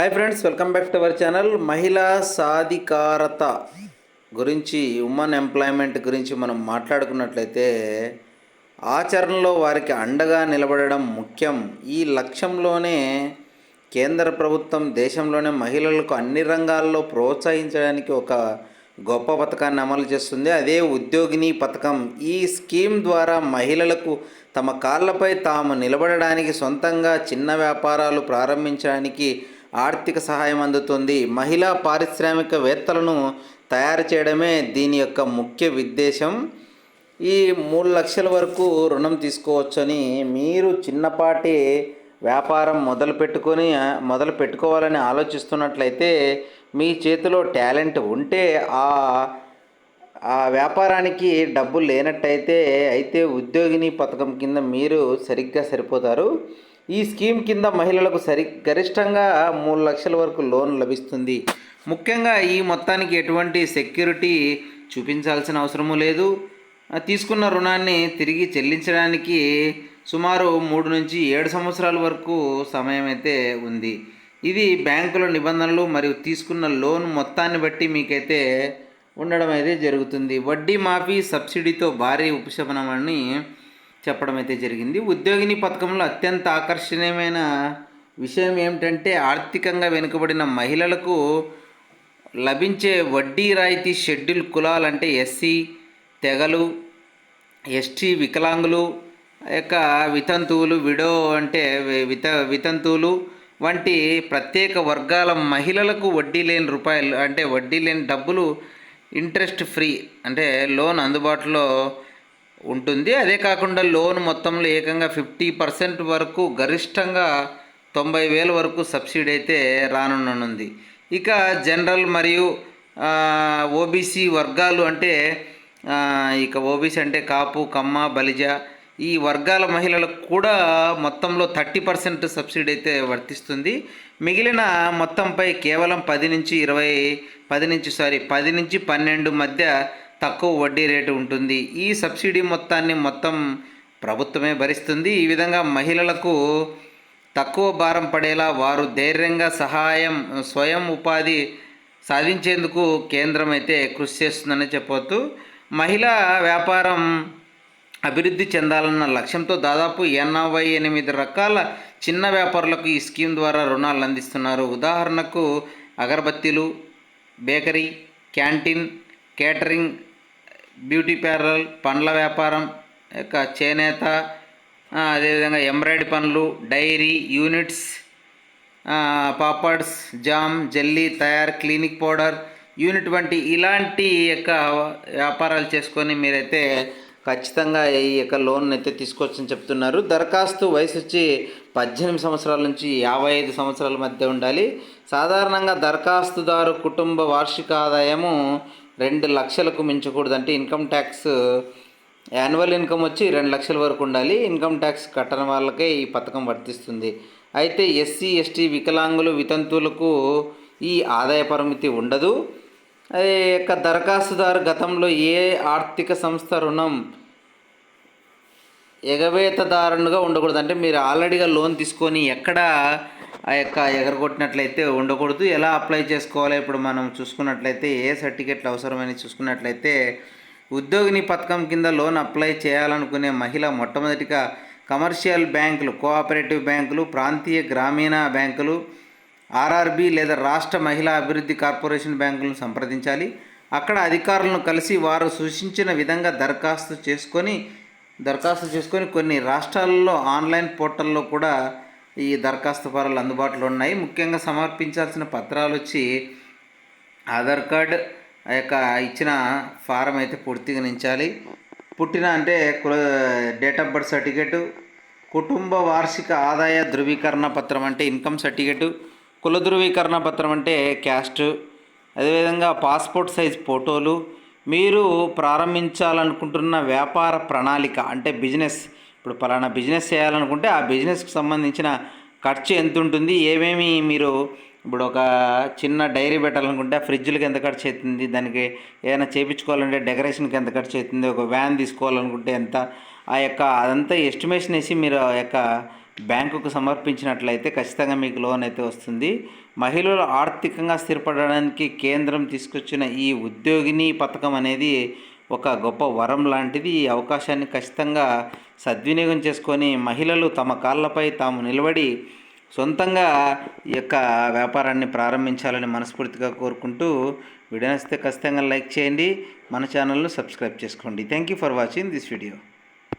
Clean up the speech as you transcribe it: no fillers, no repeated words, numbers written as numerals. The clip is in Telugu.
Hi friends, welcome back to our channel. మహిళా సాధికారత గురించి, ఉమెన్ ఎంప్లాయ్మెంట్ గురించి మనం మాట్లాడుకున్నట్లయితే ఆచరణలో వారికి అండగా నిలబడడం ముఖ్యం. ఈ లక్ష్యంలోనే కేంద్ర ప్రభుత్వం దేశంలోనే మహిళలకు అన్ని రంగాల్లో ప్రోత్సహించడానికి ఒక గొప్ప పథకాన్ని అమలు చేస్తుంది. అదే ఉద్యోగిని పథకం. ఈ స్కీమ్ ద్వారా మహిళలకు తమ కాళ్ళపై తాము నిలబడడానికి, సొంతంగా చిన్న వ్యాపారాలు ప్రారంభించడానికి ఆర్థిక సహాయం అందుతుంది. మహిళా పారిశ్రామికవేత్తలను తయారు చేయడమే దీని యొక్క ముఖ్య ఉద్దేశం. ఈ 3 లక్షల వరకు రుణం తీసుకోవచ్చని, మీరు చిన్నపాటి వ్యాపారం మొదలు పెట్టుకోవాలని ఆలోచిస్తున్నట్లయితే, మీ చేతిలో టాలెంట్ ఉంటే, ఆ వ్యాపారానికి డబ్బులు లేనట్టయితే ఉద్యోగిని పథకం కింద మీరు సరిగ్గా సరిపోతారు. ఈ స్కీమ్ కింద మహిళలకు గరిష్టంగా 3 లక్షల వరకు లోన్ లభిస్తుంది. ముఖ్యంగా ఈ మొత్తానికి ఎటువంటి సెక్యూరిటీ చూపించాల్సిన అవసరము లేదు. తీసుకున్న రుణాన్ని తిరిగి చెల్లించడానికి సుమారు 3 నుంచి 7 సంవత్సరాల వరకు సమయం అయితే ఉంది. ఇది బ్యాంకుల నిబంధనలు మరియు తీసుకున్న లోన్ మొత్తాన్ని బట్టి మీకైతే ఉండడం అయితే జరుగుతుంది. వడ్డీ మాఫీ, సబ్సిడీతో భారీ ఉపశమనమని చెప్పడం అయితే జరిగింది. ఉద్యోగిని పథకంలో అత్యంత ఆకర్షణీయమైన విషయం ఏమిటంటే, ఆర్థికంగా వెనుకబడిన మహిళలకు లభించే వడ్డీ రాయితీ. షెడ్యూల్ కులాలంటే ఎస్సీ తెగలు, ఎస్టీ, వికలాంగులు, యొక్క వితంతువులు, విడో అంటే వితంతువులు వంటి ప్రత్యేక వర్గాల మహిళలకు వడ్డీ లేని డబ్బులు ఇంట్రెస్ట్ ఫ్రీ అంటే లోన్ అందుబాటులో ఉంటుంది. అదే కాకుండా లోన్ మొత్తంలో ఏకంగా 50% వరకు, గరిష్టంగా 90,000 వరకు సబ్సిడీ అయితే రానున్నది. ఇక జనరల్ మరియు ఓబీసీ వర్గాలు అంటే ఓబీసీ అంటే కాపు, కమ్మ, బలిజ, ఈ వర్గాల మహిళలకు కూడా మొత్తంలో 30% సబ్సిడీ అయితే వర్తిస్తుంది. మిగిలిన మొత్తంపై కేవలం 10 నుంచి 12 మధ్య తక్కువ వడ్డీ రేటు ఉంటుంది. ఈ సబ్సిడీ మొత్తాన్ని ప్రభుత్వమే భరిస్తుంది. ఈ విధంగా మహిళలకు తక్కువ భారం పడేలా వారు ధైర్యంగా స్వయం ఉపాధి సాధించేందుకు కేంద్రం అయితే కృషి చేస్తుందని చెప్పవచ్చు. మహిళా వ్యాపారం అభివృద్ధి చెందాలన్న లక్ష్యంతో దాదాపు 88 రకాల చిన్న వ్యాపారులకు ఈ స్కీమ్ ద్వారా రుణాలు అందిస్తున్నారు. ఉదాహరణకు అగరబత్తీలు, bakery, canteen, catering, beauty parlour, పండ్ల వ్యాపారం, చేనేత, అదేవిధంగా ఎంబ్రాయిడరీ పనులు, dairy units, papads, jam, jelly తయారు, క్లినిక్ పౌడర్ యూనిట్ వంటి ఇలాంటి వ్యాపారాలు చేసుకొని మీరైతే ఖచ్చితంగా ఈ లోన్ అయితే తీసుకోవచ్చని చెప్తున్నారు. దరఖాస్తు వయసు వచ్చి 18 సంవత్సరాల నుంచి 55 సంవత్సరాల మధ్య ఉండాలి. సాధారణంగా దరఖాస్తుదారు కుటుంబ వార్షిక ఆదాయము 2 లక్షలకు మించకూడదు. అంటే ఇన్కమ్ ట్యాక్స్, యాన్యువల్ ఇన్కమ్ వచ్చి 2 లక్షల వరకు ఉండాలి. ఇన్కమ్ ట్యాక్స్ కట్టని వాళ్ళకే ఈ పథకం వర్తిస్తుంది. అయితే ఎస్సీ, ఎస్టీ, వికలాంగులు, వితంతువులకు ఈ ఆదాయ పరిమితి ఉండదు. దరఖాస్తుదారు గతంలో ఏ ఆర్థిక సంస్థ రుణం ఎగవేతదారునిగా ఉండకూడదు. అంటే మీరు ఆల్రెడీగా లోన్ తీసుకొని ఎక్కడ ఎగరగొట్టినట్లయితే ఉండకూడదు. ఎలా అప్లై చేసుకోవాలి ఇప్పుడు మనం చూసుకున్నట్లయితే, ఏ సర్టిఫికెట్లు అవసరమని చూసుకున్నట్లయితే, ఉద్యోగిని పథకం కింద లోన్ అప్లై చేయాలనుకునే మహిళ మొట్టమొదటిగా కమర్షియల్ బ్యాంకులు, కోఆపరేటివ్ బ్యాంకులు, ప్రాంతీయ గ్రామీణ బ్యాంకులు, ఆర్ఆర్బి లేదా రాష్ట్ర మహిళా అభివృద్ధి కార్పొరేషన్ బ్యాంకులను సంప్రదించాలి. అక్కడ అధికారులను కలిసి వారు సూచించిన విధంగా దరఖాస్తు చేసుకొని కొన్ని రాష్ట్రాలలో ఆన్లైన్ పోర్టల్లో కూడా ఈ దరఖాస్తు ఫారాలు అందుబాటులో ఉన్నాయి. ముఖ్యంగా సమర్పించాల్సిన పత్రాలు వచ్చి ఆధార్ కార్డ్, ఇచ్చిన ఫారం అయితే పూర్తిగా నించాలి. డేట్ ఆఫ్ బర్త్ సర్టిఫికేటు, కుటుంబ వార్షిక ఆదాయ ధృవీకరణ పత్రం అంటే ఇన్కమ్ సర్టిఫికేటు, కుల ధృవీకరణ పత్రం అంటే క్యాస్ట్, అదేవిధంగా పాస్పోర్ట్ సైజ్ ఫోటోలు, మీరు ప్రారంభించాలనుకుంటున్న వ్యాపార ప్రణాళిక అంటే బిజినెస్, ఇప్పుడు పలానా బిజినెస్ చేయాలనుకుంటే ఆ బిజినెస్కి సంబంధించిన ఖర్చు ఎంత ఉంటుంది, ఏమేమి మీరు ఇప్పుడు ఒక చిన్న డైరీ పెట్టాలనుకుంటే ఆ ఫ్రిడ్జ్లకి ఎంత ఖర్చు అవుతుంది, దానికి ఏదైనా చేయించుకోవాలంటే డెకరేషన్కి ఎంత ఖర్చు అవుతుంది, ఒక వ్యాన్ తీసుకోవాలనుకుంటే ఎంత, అదంతా ఎస్టిమేషన్ వేసి మీరు బ్యాంకుకు సమర్పించినట్లయితే ఖచ్చితంగా మీకు లోన్ అయితే వస్తుంది. మహిళలు ఆర్థికంగా స్థిరపడడానికి కేంద్రం తీసుకొచ్చిన ఈ ఉద్యోగిని పథకం అనేది ఒక గొప్ప వరం లాంటిది. ఈ అవకాశాన్ని ఖచ్చితంగా సద్వినియోగం చేసుకొని మహిళలు తమ కాళ్ళపై తాము నిలబడి సొంతంగా ఈ యొక్క వ్యాపారాన్ని ప్రారంభించాలని మనస్ఫూర్తిగా కోరుకుంటూ, వీడియో నచ్చితే ఖచ్చితంగా లైక్ చేయండి, మన ఛానల్ను సబ్స్క్రైబ్ చేసుకోండి. Thank you for watching this video.